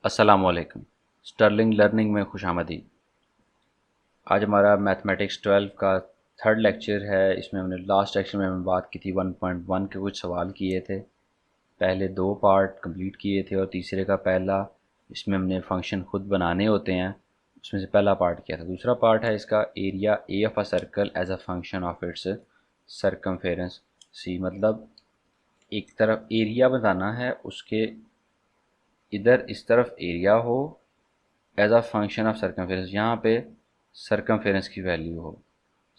अस्सलामुअलैकुम। Stirling learning में खुशामदीद। आज हमारा मैथमेटिक्स 12 का थर्ड लेक्चर है। इसमें हमने लास्ट लेक्चर में हमने बात की थी 1.1 के कुछ सवाल किए थे। पहले दो पार्ट कंप्लीट किए थे और तीसरे का पहला, इसमें हमने फंक्शन खुद बनाने होते हैं, उसमें से पहला पार्ट किया था। दूसरा पार्ट है इसका area A of a circle as a function of its circumference C. मतलब एक तरफ एरिया बताना है, उसके इधर इस तरफ एरिया हो as a function of circumference, यहाँ पे सरकमफेरेंस की वैल्यू हो,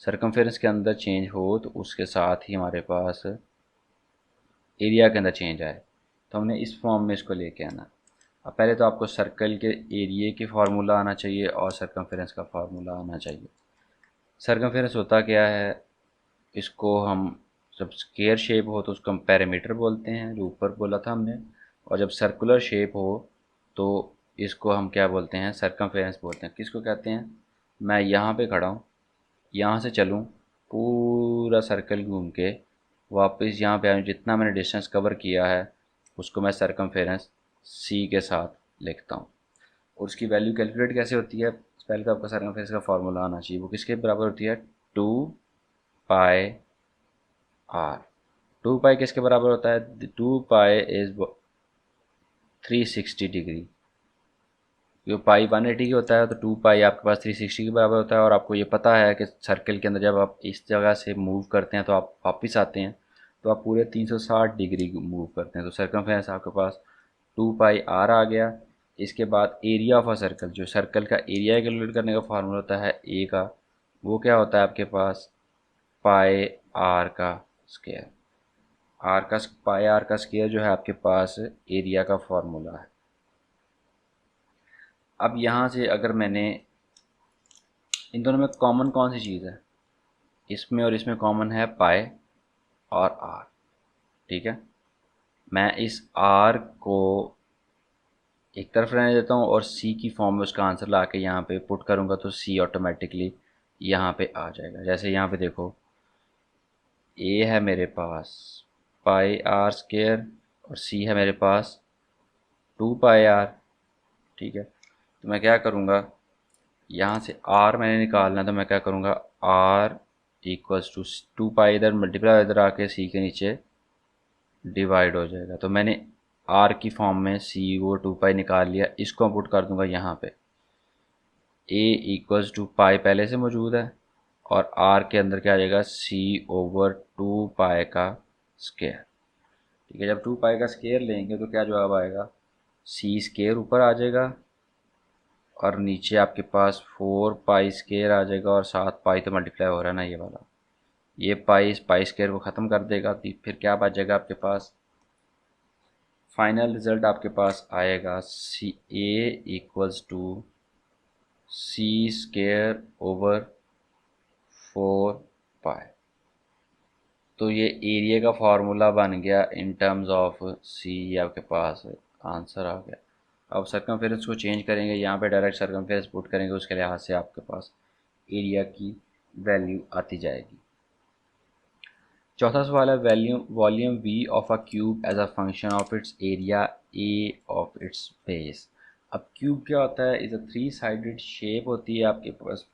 सरकमफेरेंस के अंदर चेंज हो तो उसके साथ ही हमारे पास एरिया के अंदर चेंज आए। तो हमने इस फॉर्म में इसको लेके आना। अब पहले तो आपको सर्कल के एरिया की फार्मूला आना चाहिए और सरकमफेरेंस का फार्मूला आना चाहिए। सरकमफेरेंस होता क्या है, इसको हम जब स्क्वायर शेप हो तो उसको हम पैरामीटर बोलते हैं, जो ऊपर बोला था हमने। और जब सर्कुलर शेप हो तो इसको हम क्या बोलते हैं, सरकमफेरेंस बोलते हैं। किसको कहते हैं, मैं यहाँ पे खड़ा हूँ, यहाँ से चलूँ पूरा सर्कल घूम के वापस यहाँ पे आऊँ, जितना मैंने डिस्टेंस कवर किया है उसको मैं सरकमफेरेंस सी के साथ लिखता हूँ। और उसकी वैल्यू कैलकुलेट कैसे होती है, पहले तो आपका सरकमफेरेंस का फार्मूला आना चाहिए। वो किसके बराबर होती है, 2 पाई आर। 2 पाई किसके बराबर होता है, 2 पाई इज 360 डिग्री। जो पाई 180 की होता है तो 2 पाई आपके पास 360 के बराबर होता है। और आपको ये पता है कि सर्कल के अंदर जब आप इस जगह से मूव करते हैं तो आप वापस आते हैं तो आप पूरे 360 डिग्री मूव करते हैं। तो सरकमफेरेंस आपके पास 2 पाई आर आ गया। इसके बाद एरिया ऑफ अ सर्कल, जो सर्कल का एरिया कैलकुलेट करने का फार्मूला होता है ए का, वो क्या होता है आपके पास, पाई आर का स्क्वायर। पाई आर का स्क्वायर जो है आपके पास एरिया का फार्मूला है। अब यहाँ से अगर मैंने इन दोनों में कॉमन कौन सी चीज़ है, इसमें और इसमें कॉमन है पाई और आर। ठीक है, मैं इस आर को एक तरफ रहने देता हूँ और सी की फॉर्म में उसका आंसर ला के यहाँ पे पुट करूँगा तो सी ऑटोमेटिकली यहाँ पे आ जाएगा। जैसे यहाँ पे देखो, ए है मेरे पास पाई आर स्क्वायर और सी है मेरे पास 2 पाई आर। ठीक है, तो मैं क्या करूँगा, यहाँ से आर मैंने निकालना है तो मैं क्या करूँगा, आर इक्वल्स टू 2 पाई, इधर मल्टीप्लाई इधर आके सी के नीचे डिवाइड हो जाएगा। तो मैंने आर की फॉर्म में सी वो 2 पाई निकाल लिया, इसको पुट कर दूंगा यहाँ पे। ए इक्वल्स टू पाई पहले से मौजूद है और आर के अंदर क्या आ जाएगा, सी ओवर 2 पाई का स्क्वायर। ठीक है, जब 2 पाई का स्क्वायर लेंगे तो क्या जवाब आएगा, सी स्क्वायर ऊपर आ जाएगा और नीचे आपके पास 4 पाई स्क्वायर आ जाएगा और 7 पाई तो मल्टीप्लाई हो रहा है ना ये वाला, ये पाई इस पाई स्क्वायर को ख़त्म कर देगा। तो फिर क्या बच जाएगा आपके पास, फाइनल रिजल्ट आपके पास आएगा C A equals to C square over 4 pi. तो ये एरिया का फार्मूला बन गया इन टर्म्स ऑफ सी, आपके पास आंसर आ गया। अब सरकमफेरेंस को चेंज करेंगे, यहाँ पे डायरेक्ट सरकमफेरेंस पुट करेंगे, उसके लिहाज से आपके पास एरिया की वैल्यू आती जाएगी। चौथा सवाल है, volume V of a cube as a function of its area A of its base. अब क्यूब क्या होता है, इज अ 3 साइडेड शेप होती है आपके पास,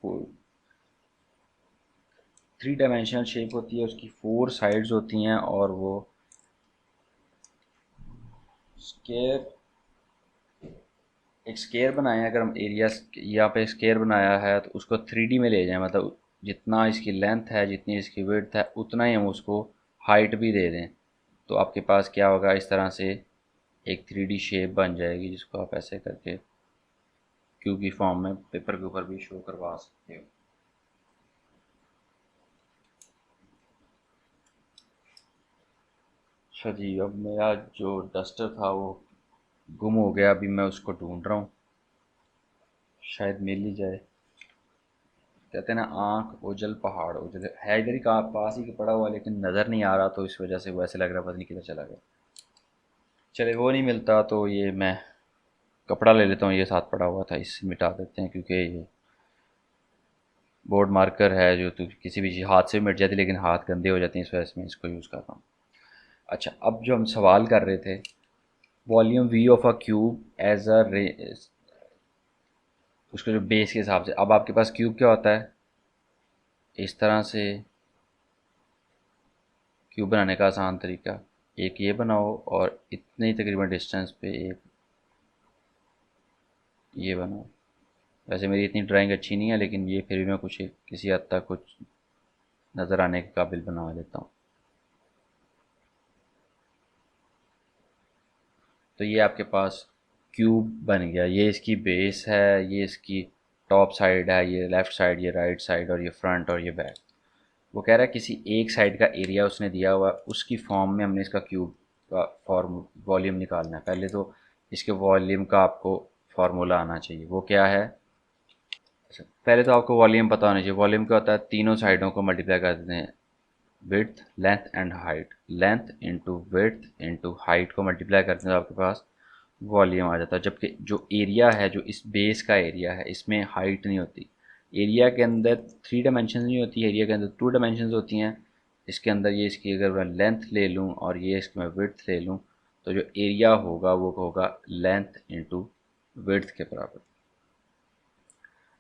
3 डायमेंशनल शेप होती है, उसकी 4 साइड्स होती हैं और वो स्केयर, एक स्केयर बनाया है। अगर हम एरिया यहाँ पे स्केयर बनाया है तो उसको 3D में ले जाएं, मतलब जितना इसकी लेंथ है जितनी इसकी विड्थ है उतना ही हम उसको हाइट भी दे दें तो आपके पास क्या होगा, इस तरह से एक 3D शेप बन जाएगी जिसको आप ऐसे करके क्यूब की फॉर्म में पेपर के ऊपर भी शो करवा सकते हो। अच्छा जी, अब मेरा जो डस्टर था वो गुम हो गया, अभी मैं उसको ढूंढ रहा हूँ, शायद मिल ही जाए। कहते हैं ना, आँख ओझल पहाड़ ओझल, है इधर ही का पास ही पड़ा हुआ लेकिन नज़र नहीं आ रहा, तो इस वजह से वो ऐसे लग रहा पता नहीं किधर चला गया। चले वो नहीं मिलता तो ये मैं कपड़ा ले लेता हूँ, ये साथ पड़ा हुआ था, इससे मिटा देते हैं क्योंकि ये बोर्ड मार्कर है जो तो किसी भी हाथ से मिट जाती लेकिन हाथ गंदे हो जाते हैं, इस वजह से मैं इसको यूज़ कर रहा हूँ। अच्छा, अब जो हम सवाल कर रहे थे volume V of a cube as a उसके जो बेस के हिसाब से। अब आपके पास क्यूब क्या होता है, इस तरह से क्यूब बनाने का आसान तरीका, एक ये बनाओ और इतने ही तकरीबन डिस्टेंस पे एक ये बनाओ। वैसे मेरी इतनी ड्राइंग अच्छी नहीं है, लेकिन ये फिर भी मैं कुछ किसी हद तक कुछ नज़र आने के काबिल बना लेता हूँ। तो ये आपके पास क्यूब बन गया, ये इसकी बेस है, ये इसकी टॉप साइड है, ये लेफ़्ट साइड, ये राइट साइड, और ये फ्रंट और ये बैक। वो कह रहा है किसी एक साइड का एरिया उसने दिया हुआ, उसकी फॉर्म में हमने इसका क्यूब का फॉर्म वॉल्यूम निकालना है। पहले तो इसके वॉल्यूम का आपको फार्मूला आना चाहिए, वो क्या है। अच्छा, पहले तो आपको वॉल्यूम पता होना चाहिए। वॉल्यूम क्या होता है, तीनों साइडों को मल्टीप्लाई कर देते हैं, width length and height, length into width into height को मल्टीप्लाई करते हैं तो आपके पास वॉल्यूम आ जाता है। जबकि जो एरिया है, जो इस बेस का एरिया है, इसमें हाइट नहीं होती। एरिया के अंदर 3 डायमेंशन नहीं होती, एरिया के अंदर 2 डायमेंशन होती हैं। इसके अंदर ये इसकी अगर मैं लेंथ ले लूँ और ये इसकी मैं विड्थ ले लूँ, तो जो एरिया होगा वो होगा लेंथ इंटू विड्थ के बराबर।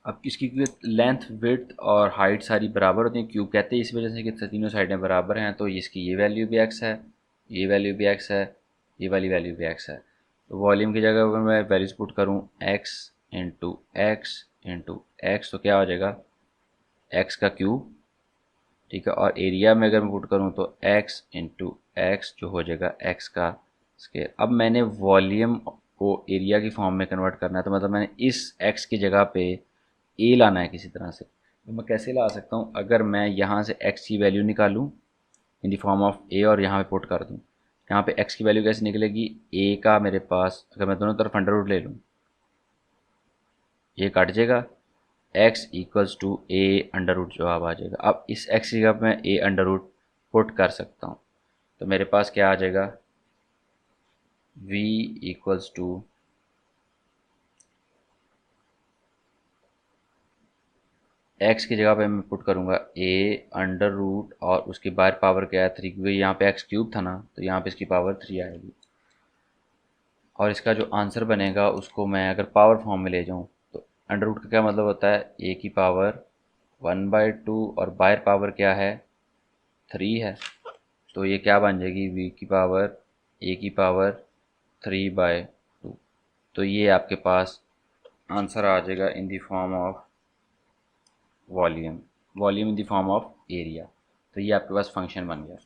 अब इसकी लेंथ विड्थ और हाइट सारी बराबर होती हैं, क्यों कहते हैं, इस वजह से कि तीनों साइडें बराबर हैं। तो इसकी ये वैल्यू भी एक्स है, ये वैल्यू भी एक्स है, ये वाली वैल्यू भी एक्स है। तो वॉल्यूम की जगह अगर मैं वैल्यूज पुट करूँ x into x into x, तो क्या हो जाएगा, एक्स का क्यूब। ठीक है, और एरिया में अगर मैं पुट करूँ तो एक्स इंटू एक्स, जो हो जाएगा एक्स का स्क्वायर। अब मैंने वॉल्यूम को एरिया की फॉर्म में कन्वर्ट करना है, तो मतलब मैंने इस एक्स की जगह पे ए लाना है किसी तरह से। तो मैं कैसे ला सकता हूँ, अगर मैं यहाँ से एक्स की वैल्यू निकालूँ इन द फॉर्म ऑफ ए और यहाँ पे पुट कर दूँ, यहाँ पे एक्स की वैल्यू कैसे निकलेगी, ए का मेरे पास अगर मैं दोनों तरफ अंडर रूट ले लूँ, ये काट जाएगा, X equals to A under root जवाब आ जाएगा। अब इस एक्स की जगह मैं ए अंडर रूट पुट कर सकता हूँ, तो मेरे पास क्या आ जाएगा, वी इक्वल्स टू एक्स की जगह पे मैं पुट करूँगा ए अंडर रूट और उसकी बाहर पावर क्या है 3, क्योंकि यहाँ पे एक्स क्यूब था ना, तो यहाँ पे इसकी पावर 3 आएगी। और इसका जो आंसर बनेगा उसको मैं अगर पावर फॉर्म में ले जाऊँ, तो अंडर रूट का क्या मतलब होता है, ए की पावर 1/2 और बाहर पावर क्या है 3 है। तो ये क्या बन जाएगी, वी की पावर ए की पावर 3/2। तो ये आपके पास आंसर आ जाएगा in the form of volume, volume in the form of area. तो ये आपके पास फंक्शन बन गया।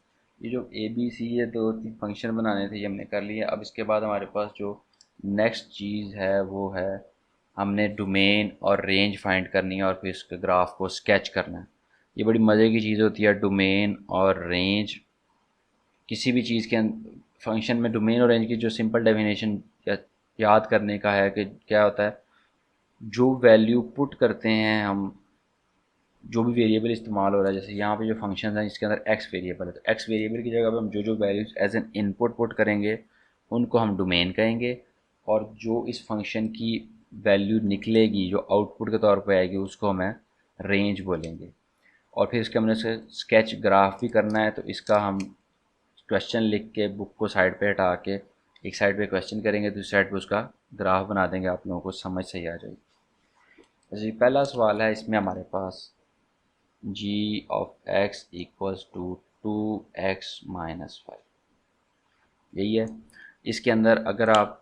ये जो ए बी सी ये 2-3 फंक्शन बनाने थे, ये हमने कर लिए। अब इसके बाद हमारे पास जो नेक्स्ट चीज़ है वो है, हमने डोमेन और रेंज फाइंड करनी है और फिर इसके ग्राफ को स्केच करना है। ये बड़ी मज़े की चीज़ होती है, डोमेन और रेंज। किसी भी चीज़ के फंक्शन में डोमेन और रेंज की जो सिंपल डेफिनेशन याद करने का है कि क्या होता है, जो वैल्यू पुट करते हैं हम, जो भी वेरिएबल इस्तेमाल हो रहा है, जैसे यहाँ पे जो फंक्शन है इसके अंदर एक्स वेरिएबल है, तो एक्स वेरिएबल की जगह पे हम जो जो values as an input put करेंगे उनको हम डोमेन कहेंगे, और जो इस फंक्शन की वैल्यू निकलेगी जो आउटपुट के तौर पे आएगी उसको हमें रेंज बोलेंगे। और फिर इसके हमने से स्केच ग्राफ भी करना है, तो इसका हम क्वेश्चन लिख के बुक को साइड पे हटा के एक साइड पे क्वेश्चन करेंगे, दूसरी साइड पे उसका ग्राफ बना देंगे, आप लोगों को समझ सही आ जाएगी। जैसे पहला सवाल है, इसमें हमारे पास G of X equals to 2x-5, यही है। इसके अंदर अगर आप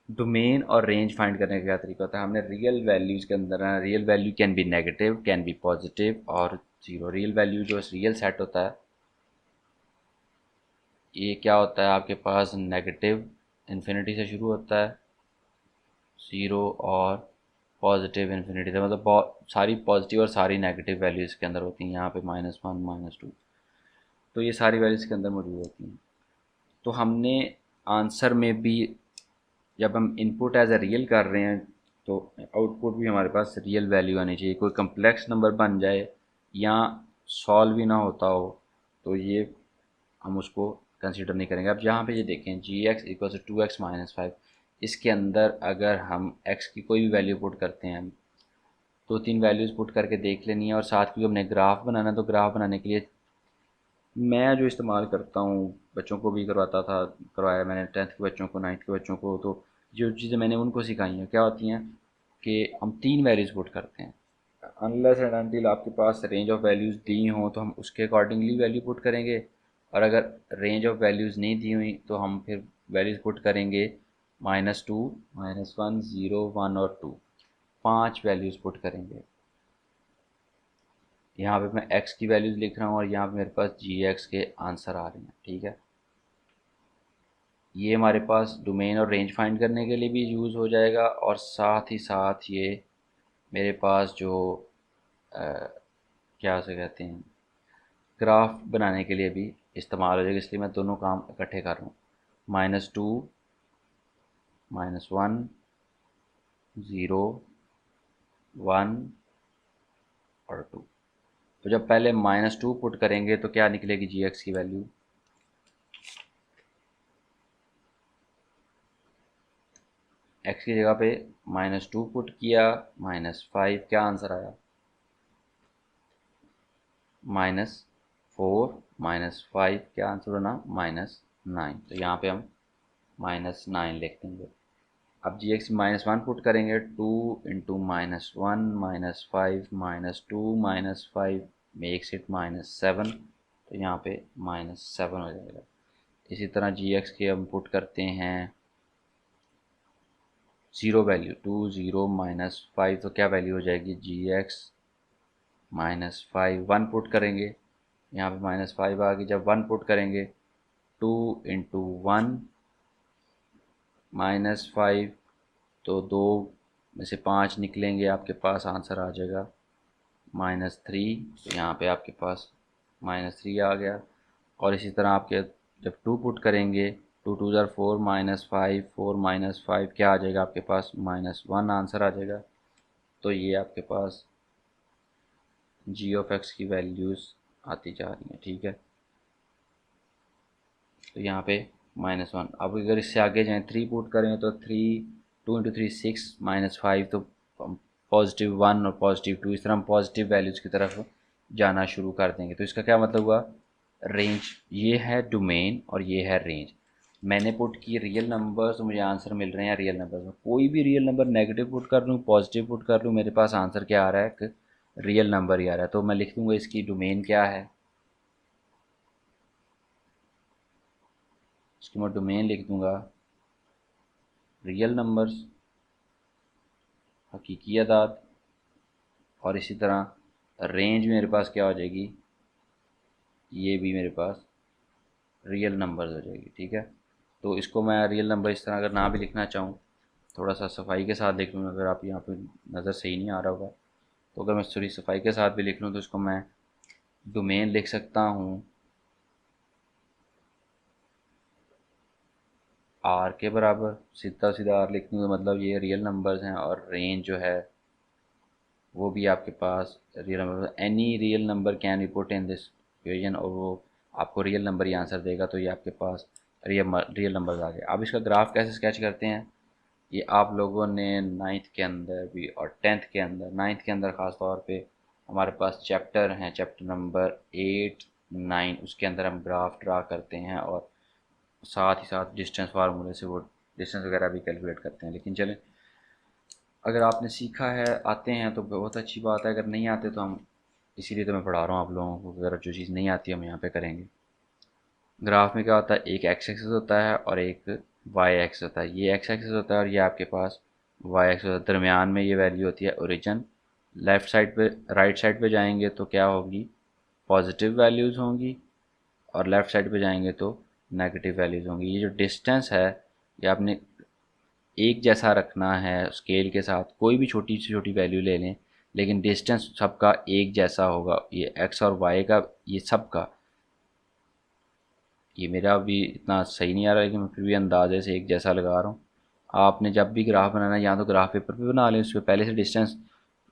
डोमेन और रेंज फाइंड करने का क्या तरीका होता है, हमने रियल वैल्यूज़ के अंदर ना, real value can be negative, can be positive और ज़ीरो। रियल वैल्यू जो रियल सेट होता है, ये क्या होता है आपके पास, नेगेटिव इन्फिनिटी से शुरू होता है, ज़ीरो और पॉजिटिव इन्फिनिटी से, मतलब बहुत सारी पॉजिटिव और सारी नेगेटिव वैल्यूज़ के अंदर होती हैं। यहाँ पे -1 -2, तो ये सारी वैल्यूज़ के अंदर मौजूद होती हैं। तो हमने आंसर में भी जब हम इनपुट एज ए रियल कर रहे हैं, तो आउटपुट भी हमारे पास रियल वैल्यू आनी चाहिए। कोई कम्प्लेक्स नंबर बन जाए या सॉल्व ही ना होता हो, तो ये हम उसको कंसीडर नहीं करेंगे। अब यहाँ पे ये देखें, जी एक्स इक्वल टू 2x-5, इसके अंदर अगर हम x की कोई भी वैल्यू पुट करते हैं, 2-3 वैल्यूज़ पुट करके देख लेनी है, और साथ क्योंकि हमने ग्राफ बनाना है, तो ग्राफ बनाने के लिए मैं जो इस्तेमाल करता हूँ बच्चों को भी करवाया मैंने, 10th के बच्चों को, 9th के बच्चों को। तो जो चीज़ें मैंने उनको सिखाई हैं क्या होती हैं कि हम 3 वैल्यूज़ पुट करते हैं। अनलेस एंड अनटिल आपके पास रेंज ऑफ वैल्यूज़ दी हों तो हम उसके अकॉर्डिंगली वैल्यू पुट करेंगे, और अगर रेंज ऑफ वैल्यूज़ नहीं दी हुई तो हम फिर वैल्यूज़ पुट करेंगे -2, -1, 0, 1 और 2, 5 वैल्यूज़ पुट करेंगे। यहाँ पे मैं x की वैल्यूज़ लिख रहा हूँ और यहाँ पे मेरे पास gx के आंसर आ रहे हैं, ठीक है। ये हमारे पास डोमेन और रेंज फाइंड करने के लिए भी यूज़ हो जाएगा, और साथ ही साथ ये मेरे पास जो क्या उसे कहते हैं, ग्राफ बनाने के लिए भी इस्तेमाल हो जाएगा। इसलिए मैं दोनों काम इकट्ठे कर रहा हूँ, -2, -1, 0, 1 और 2। तो जब पहले -2 पुट करेंगे तो क्या निकलेगी gx की वैल्यू, x की जगह पे -2 पुट किया, -5, क्या आंसर आया, -4, -5, क्या आंसर बना, -9। तो यहाँ पे हम -9 लिख देंगे। अब gx -1 पुट करेंगे, 2 इंटू -1 -5 -2 -5 मेक्स इट -7। तो यहाँ पे -7 हो जाएगा। इसी तरह gx के हम पुट करते हैं ज़ीरो वैल्यू, 2 0 -5, तो क्या वैल्यू हो जाएगी gx -5। 1 पुट करेंगे, यहाँ पे -5 आ गई। जब 1 पुट करेंगे, 2 इंटू 1 -5, तो 2 में से 5 निकलेंगे, आपके पास आंसर आ जाएगा -3। तो यहाँ पे आपके पास -3 आ गया। और इसी तरह आपके जब 2 पुट करेंगे, 2 2 ज़ार 4 -5, 4 -5, क्या आ जाएगा आपके पास, -1 आंसर आ जाएगा। तो ये आपके पास जी ऑफ एक्स की वैल्यूज़ आती जा रही हैं, ठीक है। तो यहाँ पे -1। अब अगर इससे आगे जाएँ, 3 पुट करें तो 3, 2 इंटू 3 6, -5, तो +1 और +2, इस तरह हम पॉजिटिव वैल्यूज़ की तरफ जाना शुरू कर देंगे। तो इसका क्या मतलब हुआ, रेंज ये है डोमेन और ये है रेंज। मैंने पुट की रियल नंबर्स, तो मुझे आंसर मिल रहे हैं रियल नंबर्स में। कोई भी रियल नंबर नेगेटिव पुट कर लूँ, पॉजिटिव पुट कर लूँ, मेरे पास आंसर क्या आ रहा है, रियल नंबर ही आ रहा है। तो मैं लिख दूँगा इसकी डोमेन क्या है, इसकी मैं डोमेन लिख दूँगा रियल नंबर्स, हकीकी अदाद। और इसी तरह रेंज मेरे पास क्या हो जाएगी, ये भी मेरे पास रियल नंबर्स हो जाएगी, ठीक है। तो इसको मैं रियल नंबर इस तरह अगर ना भी लिखना चाहूँ, थोड़ा सा सफाई के साथ लिख लूँ, अगर आप यहाँ पे नज़र सही नहीं आ रहा होगा, तो अगर मैं थोड़ी सफाई के साथ भी लिख लूँ तो इसको मैं डोमेन लिख सकता हूँ आर के बराबर। सीधा सीधा आर लिख दूँ तो मतलब ये रियल नंबर्स हैं, और रेंज जो है वो भी आपके पास real number, any real number can be put in this equation, और वो आपको रियल नंबर ही आंसर देगा। तो ये आपके पास रियल नंबर्स आ गए। अब इसका ग्राफ कैसे स्केच करते हैं, ये आप लोगों ने 9th के अंदर भी और 10th के अंदर, 9th के अंदर ख़ास तौर पे हमारे पास चैप्टर हैं, चैप्टर नंबर 8, 9, उसके अंदर हम ग्राफ ड्रा करते हैं, और साथ ही साथ डिस्टेंस फार्मूले से वो डिस्टेंस वगैरह भी कैलकुलेट करते हैं। लेकिन चलें, अगर आपने सीखा है, आते हैं तो बहुत अच्छी बात है, अगर नहीं आते तो हम, इसीलिए तो मैं पढ़ा रहा हूँ आप लोगों को, अगर जो चीज़ नहीं आती हम यहाँ पे करेंगे। ग्राफ में क्या होता है, एक एक्स एक्सिस होता है और एक वाई एक्सिस होता है। ये एक्स एक्सिस होता है और ये आपके पास वाई एक्सिस होता है। दरमियान में ये वैल्यू होती है ओरिजिन। लेफ़्ट साइड पे, राइट साइड पे जाएंगे तो क्या होगी, पॉजिटिव वैल्यूज़ होंगी, और लेफ़्ट साइड पे जाएंगे तो नेगेटिव वैल्यूज़ होंगी। ये जो डिस्टेंस है, ये आपने एक जैसा रखना है स्केल के साथ, कोई भी छोटी से छोटी वैल्यू ले लें, लेकिन डिस्टेंस सबका एक जैसा होगा। ये एक्स और वाई का, ये सबका, ये मेरा भी इतना सही नहीं आ रहा, लेकिन मैं फिर भी अंदाजे से एक जैसा लगा रहा हूँ। आपने जब भी ग्राफ बनाना है, या तो ग्राफ पेपर पे बना लें, उस पर पहले से डिस्टेंस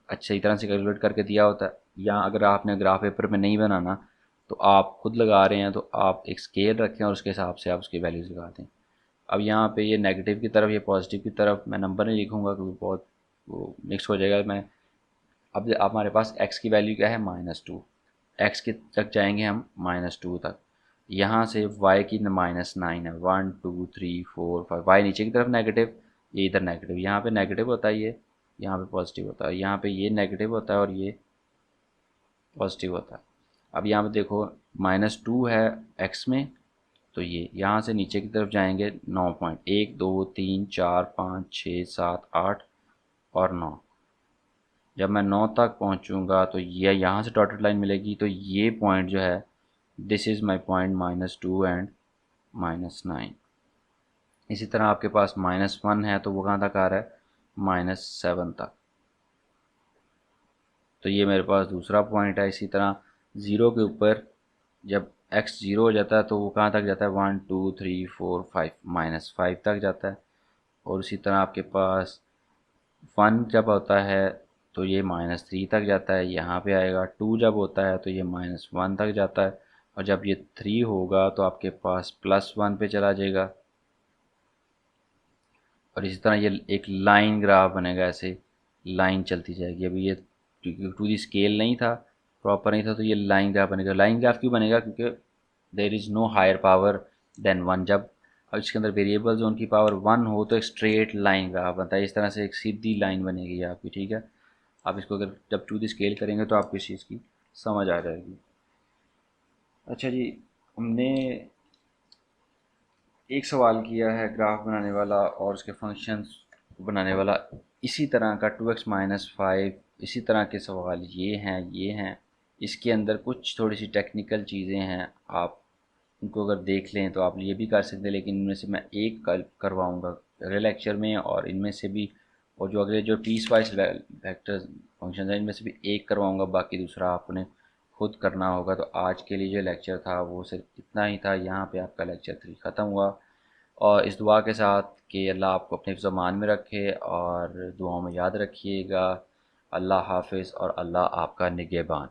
अच्छी तरह से कैलकुलेट करके दिया होता है, या अगर आपने ग्राफ पेपर पे नहीं बनाना तो आप खुद लगा रहे हैं, तो आप एक स्केल रखें और उसके हिसाब से आप उसकी वैल्यूज़ लगा दें। अब यहाँ पे ये नेगेटिव की तरफ, ये पॉजिटिव की तरफ मैं नंबर नहीं लिखूँगा क्योंकि बहुत वो मिक्स हो जाएगा। मैं अब हमारे पास x की वैल्यू क्या है, -2, एक्स के तक जाएंगे हम -2 तक। यहाँ से y की -9 है, 1 2 3 4 5, y नीचे की तरफ नेगेटिव, ये इधर नेगेटिव, यहाँ पे नेगेटिव होता है ये, यहाँ पे पॉजिटिव होता है, यहाँ पे ये नेगेटिव होता है और ये पॉजिटिव होता है। अब यहाँ पे देखो -2 है x में, तो ये यहाँ से नीचे की तरफ जाएंगे 9 पॉइंट, 1 2 3 4 5 6 7 8 और 9। जब मैं 9 तक पहुँचूँगा तो ये यहाँ से डॉटेड लाइन मिलेगी, तो ये पॉइंट जो है this is my point -2 and -9। इसी तरह आपके पास -1 है तो वो कहाँ तक आ रहा है, -7 तक। तो ये मेरे पास दूसरा पॉइंट है। इसी तरह ज़ीरो के ऊपर जब x ज़ीरो हो जाता है तो वो कहाँ तक जाता है, 1 2 3 4 5, -5 तक जाता है। और इसी तरह आपके पास 1 जब होता है तो ये -3 तक जाता है, यहाँ पे आएगा। 2 जब होता है तो ये -1 तक जाता है, और जब ये 3 होगा तो आपके पास +1 पे चला जाएगा। और इसी तरह ये एक लाइन ग्राफ बनेगा, ऐसे लाइन चलती जाएगी। अभी ये टू दी स्केल नहीं था, प्रॉपर नहीं था, तो ये लाइन ग्राफ बनेगा। लाइन ग्राफ क्यों बनेगा, क्योंकि there is no higher power than 1। जब अब इसके अंदर वेरिएबल जो उनकी पावर 1 हो तो एक स्ट्रेट लाइन ग्राफ बनता है, इस तरह से एक सीधी लाइन बनेगी आपकी, ठीक है। आप इसको अगर जब टू दी स्केल करेंगे तो आपको इस चीज़ की समझ आ जाएगी। अच्छा जी, हमने एक सवाल किया है ग्राफ बनाने वाला और उसके फंक्शंस बनाने वाला, इसी तरह का 2x-5, इसी तरह के सवाल ये हैं। इसके अंदर कुछ थोड़ी सी टेक्निकल चीज़ें हैं, आप उनको अगर देख लें तो आप ये भी कर सकते हैं, लेकिन इनमें से मैं एक करवाऊँगा अगले लेक्चर में, और इनमें से भी, और जो अगले जो पीस वाइज वेक्टर फंक्शन है इनमें से भी एक करवाऊँगा, बाकी दूसरा आपने खुद करना होगा। तो आज के लिए जो लेक्चर था वो सिर्फ इतना ही था। यहाँ पे आपका लेक्चर 3 ख़त्म हुआ, और इस दुआ के साथ कि अल्लाह आपको अपने ज़मान में रखे और दुआओं में याद रखिएगा। अल्लाह हाफ़िज़ और अल्लाह आपका निगहबान।